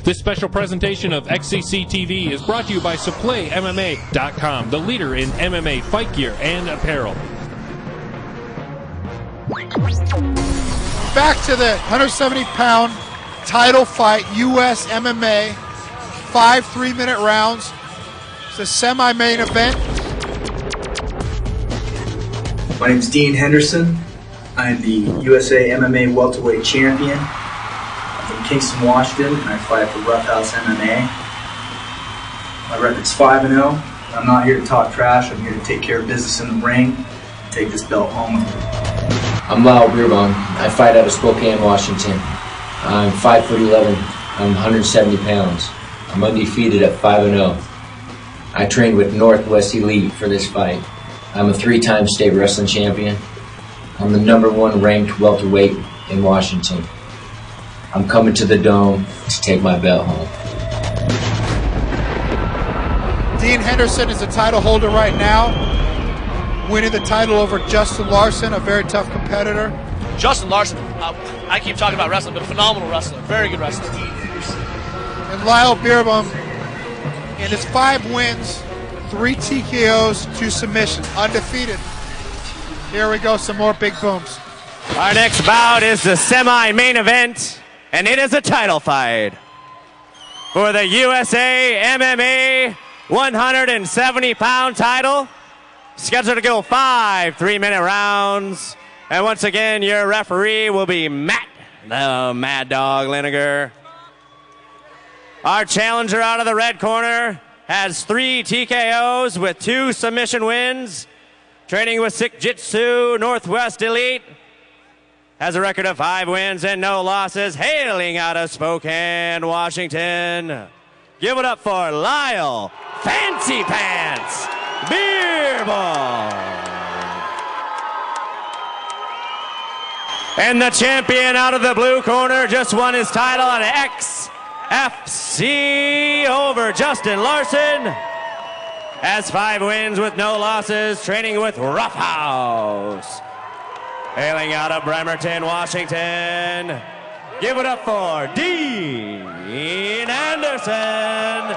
This special presentation of XCC TV is brought to you by SupplyMMA.com, the leader in MMA fight gear and apparel. Back to the 170-pound title fight, USAMMA, 5 3-minute rounds. It's a semi-main event. My name is Dean Henderson. I'm the USAMMA welterweight champion. I'm from Kingston, Washington, and I fight for Roughhouse MMA. My record's 5-0. I'm not here to talk trash. I'm here to take care of business in the ring and take this belt home with me. I'm Lyle Beerbohm. I fight out of Spokane, Washington. I'm 5'11". I'm 170 pounds. I'm undefeated at 5-0. I trained with Northwest Elite for this fight. I'm a 3-time state wrestling champion. I'm the #1 ranked welterweight in Washington. I'm coming to the Dome to take my belt home. Dean Henderson is the title holder right now, winning the title over Justin Larson, a very tough competitor. Justin Larson, I keep talking about wrestling, but a phenomenal wrestler, very good wrestler. And Lyle Beerbohm, in his 5 wins, 3 TKOs, 2 submissions, undefeated. Here we go, some more big booms. Our next bout is the semi-main event, and it is a title fight for the USAMMA 170-pound title. Scheduled to go 5 3-minute rounds. And once again, your referee will be Matt, the Mad Dog Lylr. Our challenger out of the red corner has 3 TKOs with 2 submission wins. Training with Sick Jitsu Northwest Elite. Has a record of 5 wins and no losses. Hailing out of Spokane, Washington. Give it up for Lyle Fancy Pants Beerbohm. And the champion out of the blue corner just won his title on XFC over Justin Larson. Has 5 wins with no losses, training with Roughhouse. Hailing out of Bremerton, Washington. Give it up for Dean Henderson.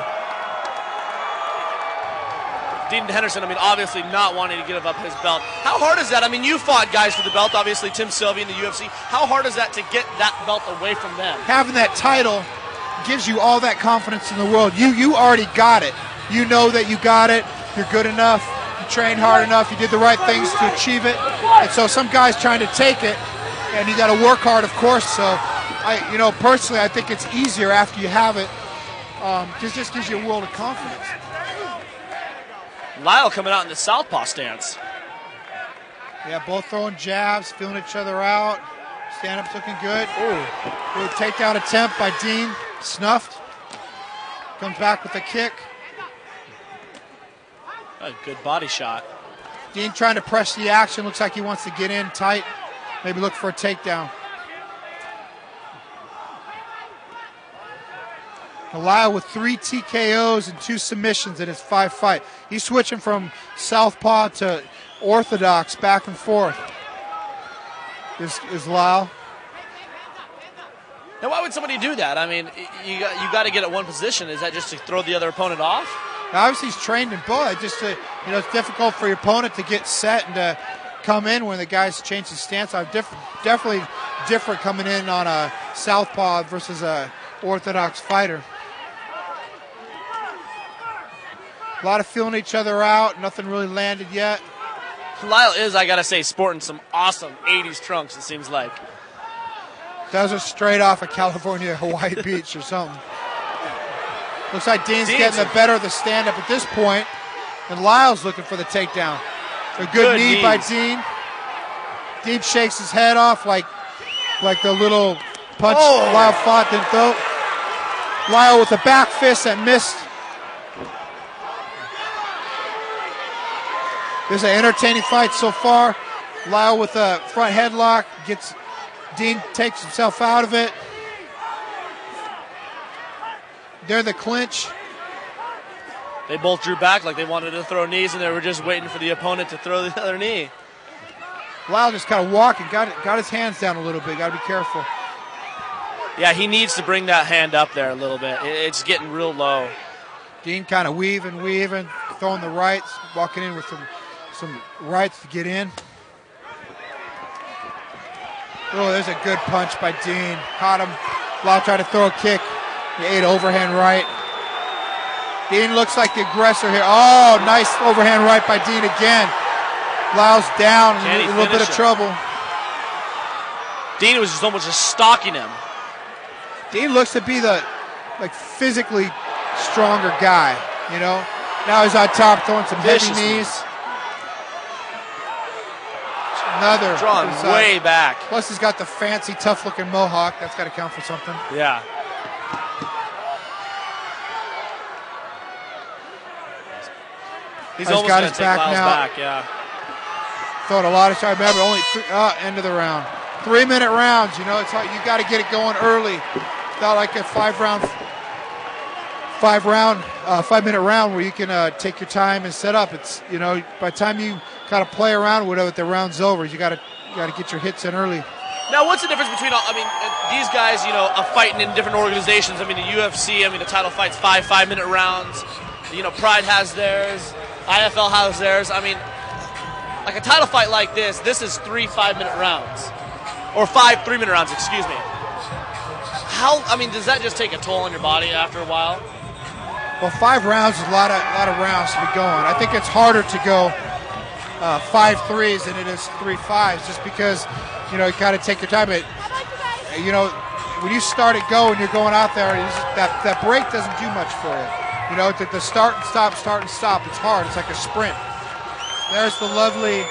Dean Henderson, I mean, obviously not wanting to give up his belt. How hard is that? I mean, you fought guys for the belt, obviously Tim Sylvia in the UFC. How hard is that to get that belt away from them? Having that title gives you all that confidence in the world. You already got it. You know that you got it. You're good enough. You trained hard enough. You did the right things to achieve it. And so some guys trying to take it, and you got to work hard, of course. So, personally, I think it's easier after you have it. Just gives you a world of confidence. Lyle coming out in the southpaw stance. Yeah, both throwing jabs, feeling each other out. Stand-up's looking good. Ooh, good takedown attempt by Dean. Snuffed. Comes back with a kick. A good body shot. Dean trying to press the action. Looks like he wants to get in tight. Maybe look for a takedown. Lyle with 3 TKOs and 2 submissions in his 5 fight. He's switching from southpaw to orthodox, back and forth. Is Lyle. Now, why would somebody do that? I mean, you got to get at one position. Is that just to throw the other opponent off? Now, obviously, he's trained in both. Just it's difficult for your opponent to get set and to come in when the guys change his stance. Definitely different coming in on a southpaw versus a orthodox fighter. A lot of feeling each other out. Nothing really landed yet. Lyle is, I got to say, sporting some awesome 80s trunks, it seems like. Those are straight off of California, Hawaii Beach or something. Looks like Dean's getting the better of the stand-up at this point, and Lyle's looking for the takedown. A good knee by Dean. Dean shakes his head off like the little punch Lyle fought, didn't throw. Lyle with a back fist that missed. There's an entertaining fight so far. Lyle with a front headlock. Dean takes himself out of it. They're the clinch. They both drew back like they wanted to throw knees, and they were just waiting for the opponent to throw the other knee. Lyle just kind of walking, got his hands down a little bit. Got to be careful. Yeah, he needs to bring that hand up there a little bit. It's getting real low. Dean kind of weaving, throwing the rights, walking in with some rights to get in. Oh, there's a good punch by Dean. Caught him. Lyle tried to throw a kick. He ate overhand right. Dean looks like the aggressor here. Oh, nice overhand right by Dean again. Lyle's down, in a little bit of trouble. Dean was almost just stalking him. Dean looks to be the physically stronger guy, you know. Now he's on top throwing some heavy knees. Another drawn way back. Plus he's got the fancy, tough-looking mohawk. That's got to count for something. Yeah. He's almost got going his to take Lyle's now. back, yeah. Throwing a lot of shots. Remember, only end of the round. 3-minute rounds, you know. It's hard. You got to get it going early. It's not like a 5-minute round where you can take your time and set up. It's, you know, by the time you kind of play around with it, the round's over. You got to get your hits in early. Now, what's the difference between, I mean, these guys, you know, are fighting in different organizations. I mean, the UFC, the title fights 5-minute rounds. You know, Pride has theirs. IFL has theirs. I mean, like a title fight like this is 3 5-minute rounds. Or 5 3-minute rounds, excuse me. Does that just take a toll on your body after a while? Well, 5 rounds is a lot of rounds to be going. I think it's harder to go 5 3s than it is 3 5s, just because, you know, you got to take your time. But, you know, when you start it going, you're going out there, that break doesn't do much for you. You know, the start and stop, it's hard. It's like a sprint. There's the lovely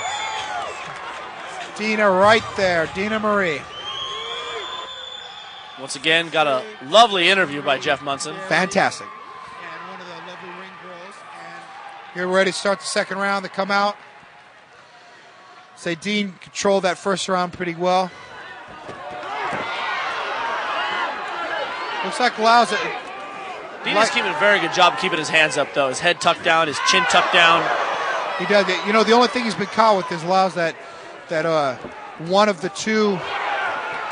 Dina right there, Dina Marie. Once again, got a lovely interview by Jeff Monson. Fantastic. And one of the lovely ring girls. And here we're ready to start the second round. They come out. Say Dean controlled that first round pretty well. Looks like Lyle's Dean is keeping a very good job of keeping his hands up, though. His head tucked down, his chin tucked down. He does. You know, the only thing he's been caught with is Lyle's that one of the two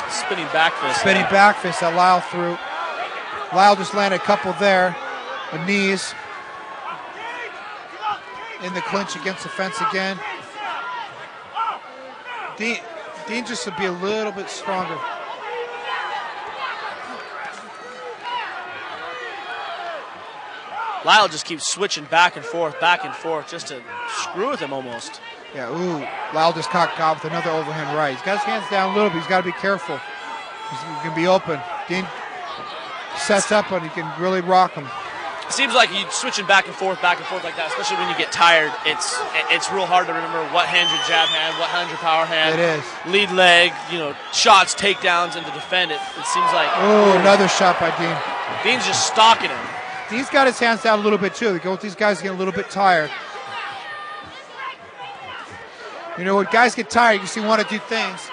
spinning back fist that Lyle threw. Lyle just landed a couple there, the knees in the clinch against the fence again. Dean just to be a little bit stronger. Lyle just keeps switching back and forth, just to screw with him almost. Yeah, ooh. Lyle just caught God with another overhand right. He's got his hands down a little bit. He's got to be careful. He can be open. Dean sets up and he can really rock him. It seems like he's switching back and forth like that, especially when you get tired. It's real hard to remember what hand's your jab hand, what hand's your power hand. It is. Lead leg, you know, shots, takedowns, and to defend it. It seems like... Oh, another shot by Dean. Dean's just stalking him. Dean's got his hands down a little bit, too. They go with these guys getting a little bit tired. You know, when guys get tired, you see one of two things.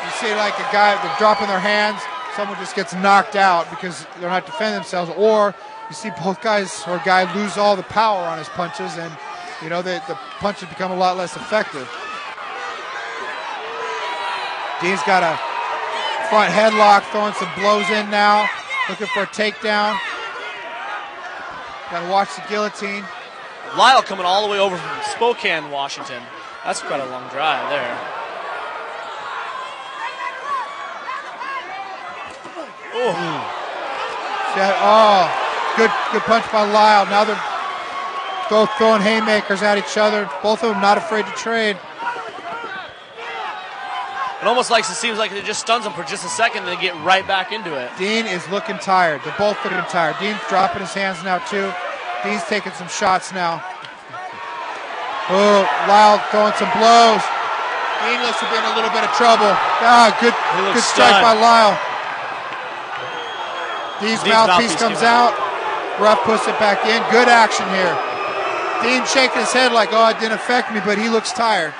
You see, like, a guy, they're dropping their hands. Someone just gets knocked out because they're not defending themselves. Or you see both guys or a guy lose all the power on his punches, and, you know, the punches become a lot less effective. Dean's got a front headlock, throwing some blows in now. Looking for a takedown. Got to watch the guillotine. Lyle coming all the way over from Spokane, Washington. That's quite a long drive there. Good punch by Lyle. Now they're both throwing haymakers at each other. Both of them not afraid to trade. It almost seems like it just stuns them for just a second, and they get right back into it. Dean is looking tired. They're both looking tired. Dean's dropping his hands now, too. Dean's taking some shots now. Oh, Lyle throwing some blows. Dean looks to be in a little bit of trouble. Good strike by Lyle. Dean's mouthpiece comes out. Ref puts it back in. Good action here. Dean shaking his head like, oh, it didn't affect me, but he looks tired.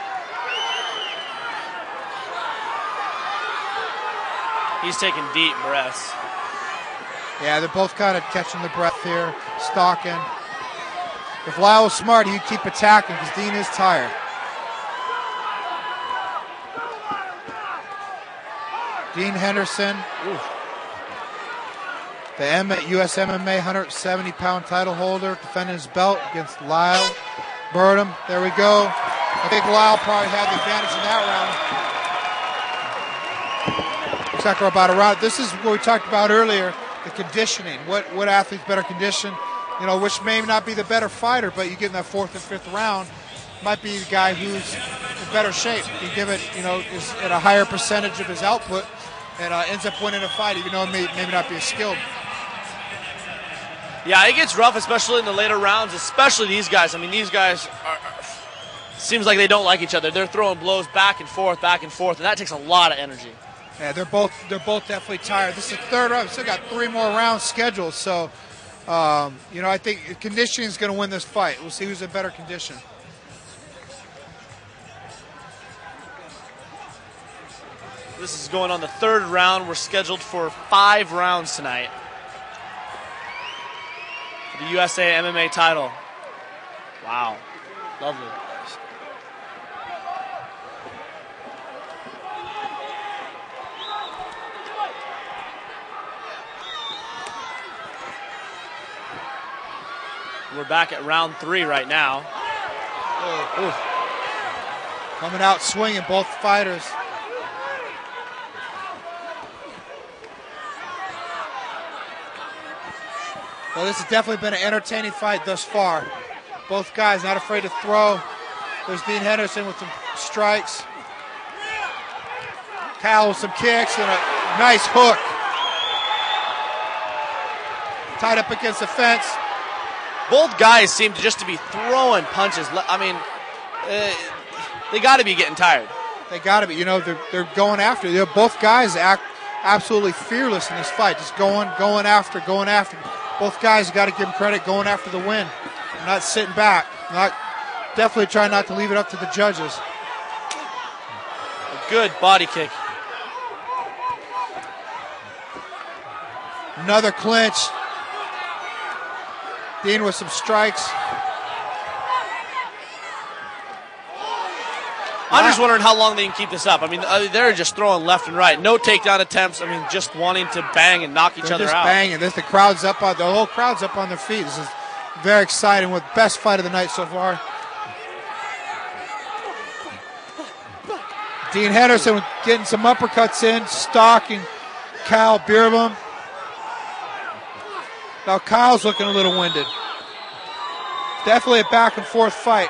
He's taking deep breaths. Yeah, they're both kind of catching the breath here, stalking. If Lyle was smart, he'd keep attacking because Dean is tired. Dean Henderson. The USMMA 170-pound title holder defending his belt against Lyle. Beerbohm. There we go. I think Lyle probably had the advantage in that round. Looks like we're about around. This is what we talked about earlier, the conditioning. What athlete's better conditioned? You know, which may not be the better fighter, but you get in that 4th and 5th round, might be the guy who's in better shape. You give it, you know, is at a higher percentage of his output and ends up winning a fight, even though it may not be as skilled. Yeah, it gets rough, especially in the later rounds, especially these guys. I mean, these guys seems like they don't like each other. They're throwing blows back and forth, and that takes a lot of energy. Yeah, they're both definitely tired. This is the 3rd round. We've still got 3 more rounds scheduled, so you know, I think conditioning is going to win this fight. We'll see who's in better condition. This is going on the 3rd round. We're scheduled for 5 rounds tonight. The USA MMA title. Wow. Lovely. We're back at round 3 right now. Ooh. Coming out swinging, both fighters. Well, this has definitely been an entertaining fight thus far. Both guys not afraid to throw. There's Dean Henderson with some strikes. Kyle with some kicks and a nice hook. Tied up against the fence. Both guys seem to just to be throwing punches. I mean, they got to be getting tired. They got to be. You know, they're going after. You know, both guys act absolutely fearless in this fight. Just going after. Both guys got to give them credit going after the win. Not sitting back. Definitely trying not to leave it up to the judges. A good body kick. Another clinch. Dean with some strikes. I'm just wondering how long they can keep this up. I mean, they're just throwing left and right. No takedown attempts. I mean, just wanting to bang and knock each other out. Banging. The crowd's up on the whole crowd's up on their feet. This is very exciting. With best fight of the night so far. Dean Henderson getting some uppercuts in, stalking Kyle Beerbohm. Now Kyle's looking a little winded. Definitely a back and forth fight.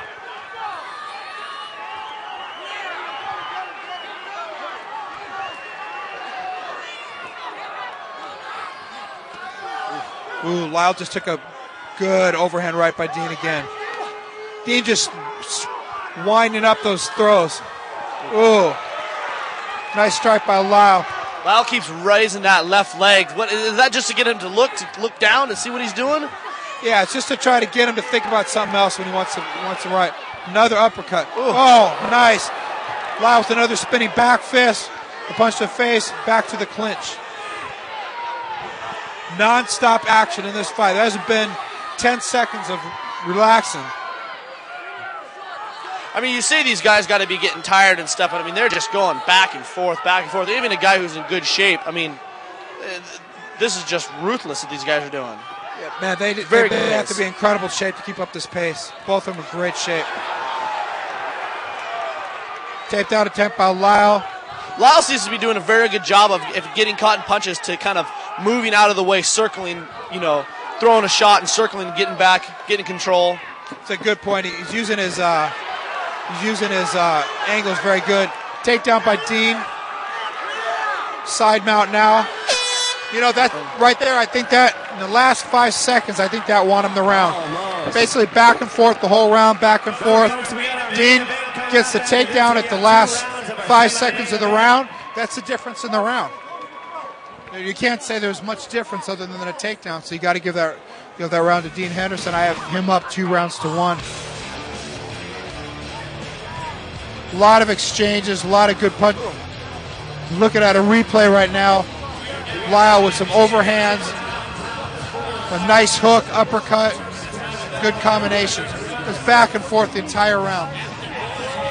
Ooh, Lyle just took a good overhand right by Dean again. Dean just winding up those throws. Ooh, nice strike by Lyle. Lyle keeps raising that left leg. What is that? Just to get him to look down to see what he's doing? Yeah, it's just to try to get him to think about something else when he wants to right. Another uppercut. Ooh. Oh, nice. Lyle with another spinning back fist. A punch to the face. Back to the clinch. Non-stop action in this fight. There hasn't been 10 seconds of relaxing. I mean, you say these guys got to be getting tired and stuff, but I mean, they're just going back and forth. Even a guy who's in good shape, I mean, this is just ruthless that these guys are doing. Yeah, man, they have to be in incredible shape to keep up this pace. Both of them in great shape. Takedown attempt by Lyle. Lyle seems to be doing a very good job of getting caught in punches to kind of moving out of the way, circling, you know, throwing a shot and circling, getting back, getting control. It's a good point. He's using his angles very good. Takedown by Dean. Side mount now. You know, that right there, I think that in the last 5 seconds, I think that won him the round. Basically back and forth the whole round, back and forth. Dean gets the takedown at the last 5 seconds of the round. That's the difference in the round. You can't say there's much difference other than a takedown, so you got to give that round to Dean Henderson. I have him up 2-1. A lot of exchanges, a lot of good punches. Looking at a replay right now. Lyle with some overhands, a nice hook, uppercut, good combinations. It's back and forth the entire round.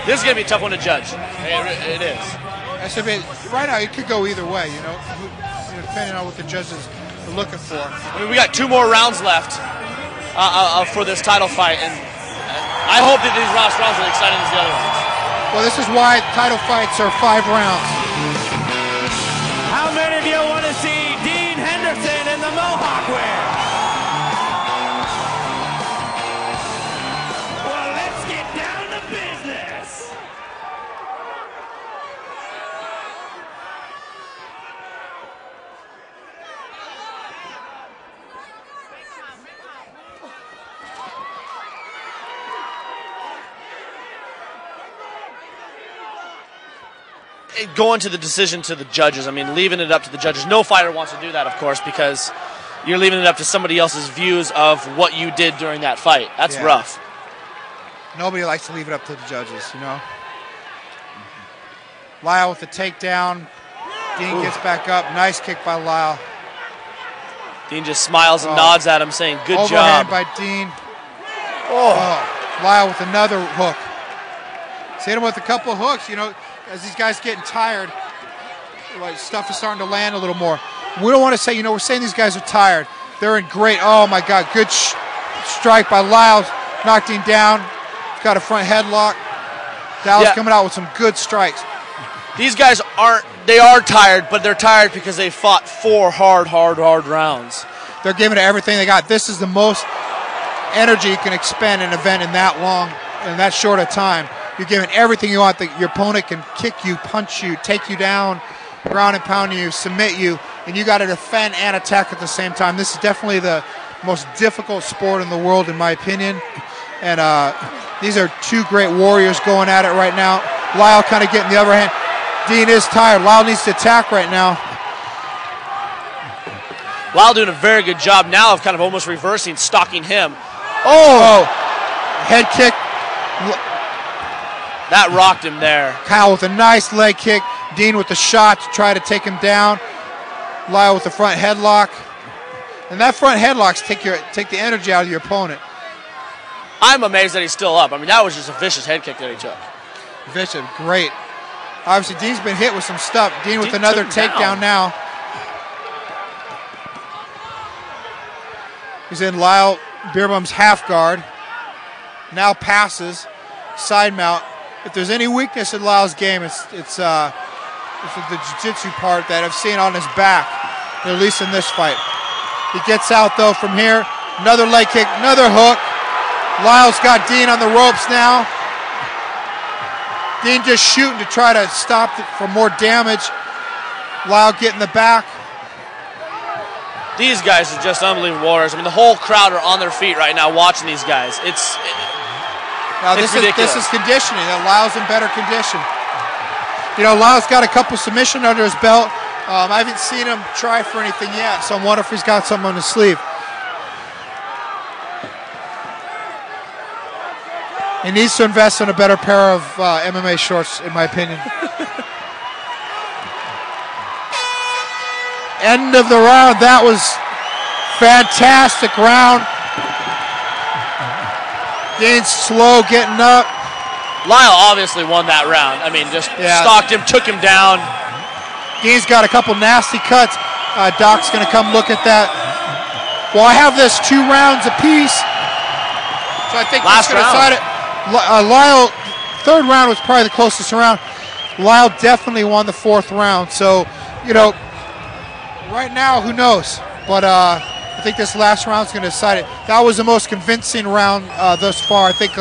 This is going to be a tough one to judge. It is. Right now, it could go either way, you know, depending on what the judges we're looking for. I mean, we got 2 more rounds left for this title fight, and I hope that these last rounds are exciting as the other ones. Well, this is why title fights are 5 rounds. How many of you want to see Dean Henderson in the Mohawk wear? Well, let's get down to business. Going to the decision to the judges, I mean, leaving it up to the judges. No fighter wants to do that, of course, because you're leaving it up to somebody else's views of what you did during that fight. That's rough. Nobody likes to leave it up to the judges, you know. Lyle with the takedown. Dean gets back up. Nice kick by Lyle. Dean just smiles and nods at him, saying, good Overhand job. by Dean. Lyle with another hook. He's hit him with a couple of hooks, you know. As these guys getting tired, stuff is starting to land a little more. We don't want to say, you know, we're saying these guys are tired. They're in great, oh my God, good strike by Lyle. Knocked him down. He's got a front headlock. Dallas coming out with some good strikes. These guys they are tired, but they're tired because they fought 4 hard rounds. They're giving it everything they got. This is the most energy you can expend in an event in that long, in that short a time. You're giving everything you want. Your opponent can kick you, punch you, take you down, ground and pound you, submit you, and you got to defend and attack at the same time. This is definitely the most difficult sport in the world, in my opinion. And these are 2 great warriors going at it right now. Lyle kind of getting the other hand. Dean is tired. Lyle needs to attack right now. Lyle doing a very good job now of kind of almost reversing, stalking him. Oh! Head kick. That rocked him there. Kyle with a nice leg kick. Dean with the shot to try to take him down. Lyle with the front headlock. And that front headlock take the energy out of your opponent. I'm amazed that he's still up. I mean, that was just a vicious head kick that he took. Vicious, great. Obviously, Dean's been hit with some stuff. Dean with another takedown now. He's in Lyle Beerbohm's half guard. Now passes. Side mount. If there's any weakness in Lyle's game, it's the jiu-jitsu part that I've seen on his back, at least in this fight. He gets out, though, from here. Another leg kick, another hook. Lyle's got Dean on the ropes now. Dean just shooting to try to stop it for more damage. Lyle getting the back. These guys are just unbelievable warriors. I mean, the whole crowd are on their feet right now watching these guys. Now this is conditioning. Lyle's in better condition. You know, Lyle's got a couple submission under his belt. I haven't seen him try for anything yet, so I wonder if he's got something on his sleeve. He needs to invest in a better pair of MMA shorts, in my opinion. End of the round. That was fantastic round. Dean slow getting up. Lyle obviously won that round. I mean, just stalked him, took him down. Dean's got a couple nasty cuts. Doc's going to come look at that. Well, I have this 2 rounds apiece. So I think that's going to decide it. Lyle, 3rd round was probably the closest round. Lyle definitely won the 4th round. So, you know, right now, who knows? But I think this last round is going to decide it. That was the most convincing round thus far. I think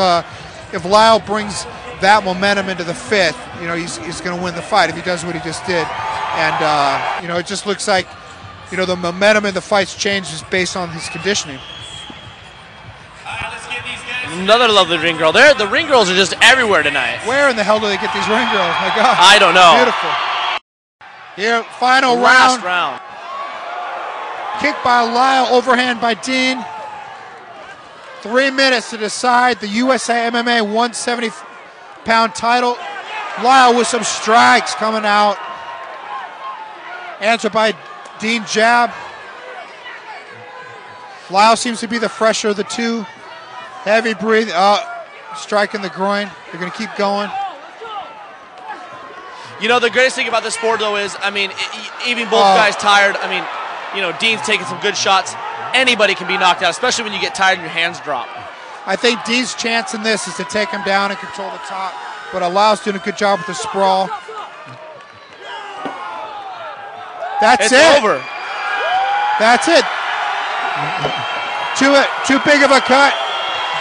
if Lyle brings that momentum into the 5th, you know, he's going to win the fight if he does what he just did. And, you know, it just looks like, you know, the momentum in the fight's changed just based on his conditioning. Another lovely ring girl. The ring girls are just everywhere tonight. Where in the hell do they get these ring girls? My God. I don't know. Beautiful. Here, final last round. Kick by Lyle, overhand by Dean. 3 minutes to decide the USAMMA 170-pound title. Lyle with some strikes coming out. Answered by Dean jab. Lyle seems to be the fresher of the 2. Heavy breathing. Strike in the groin. They're going to keep going. You know, the greatest thing about this sport, though, is, I mean, even both guys tired, I mean, Dean's taking some good shots. Anybody can be knocked out, especially when you get tired and your hands drop. I think Dean's chance in this is to take him down and control the top, but Lyle's doing a good job with the sprawl. That's it. Over. That's it. Too big of a cut.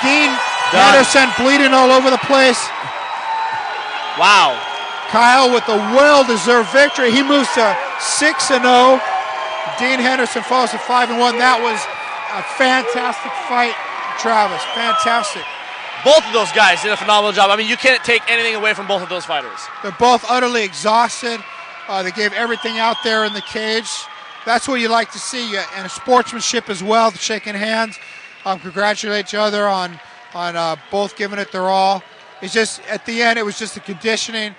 Dean Henderson bleeding all over the place. Wow. Kyle with the well-deserved victory. He moves to 6-0. Dean Henderson falls to 5-1. That was a fantastic fight, Travis. Fantastic. Both of those guys did a phenomenal job. I mean, you can't take anything away from both of those fighters. They're both utterly exhausted. They gave everything out there in the cage. That's what you like to see, and a sportsmanship as well, shaking hands. Congratulate each other on both giving it their all. It's just, at the end, it was just the conditioning.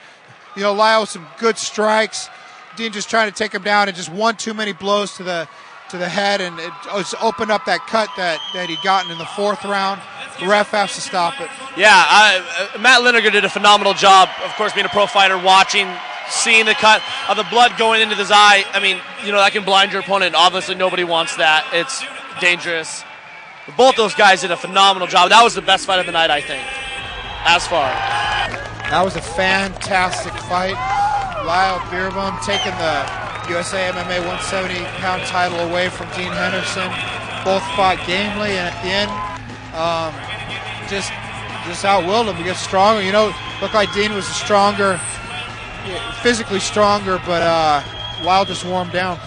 Lyle with some good strikes. Dean just trying to take him down, and just one too many blows to the head, and it just opened up that cut that he'd gotten in the 4th round. The ref has to stop it. Yeah, Matt Lineker did a phenomenal job, of course, being a pro fighter, watching, seeing the cut of the blood going into his eye. I mean, that can blind your opponent. Obviously, nobody wants that. It's dangerous. But both those guys did a phenomenal job. That was the best fight of the night, I think, as far. That was a fantastic fight. Lyle Beerbohm taking the USAMMA 170-pound title away from Dean Henderson. Both fought gamely, and at the end, just outwilled him. He got stronger. Looked like Dean was physically stronger, but Lyle just wore him down.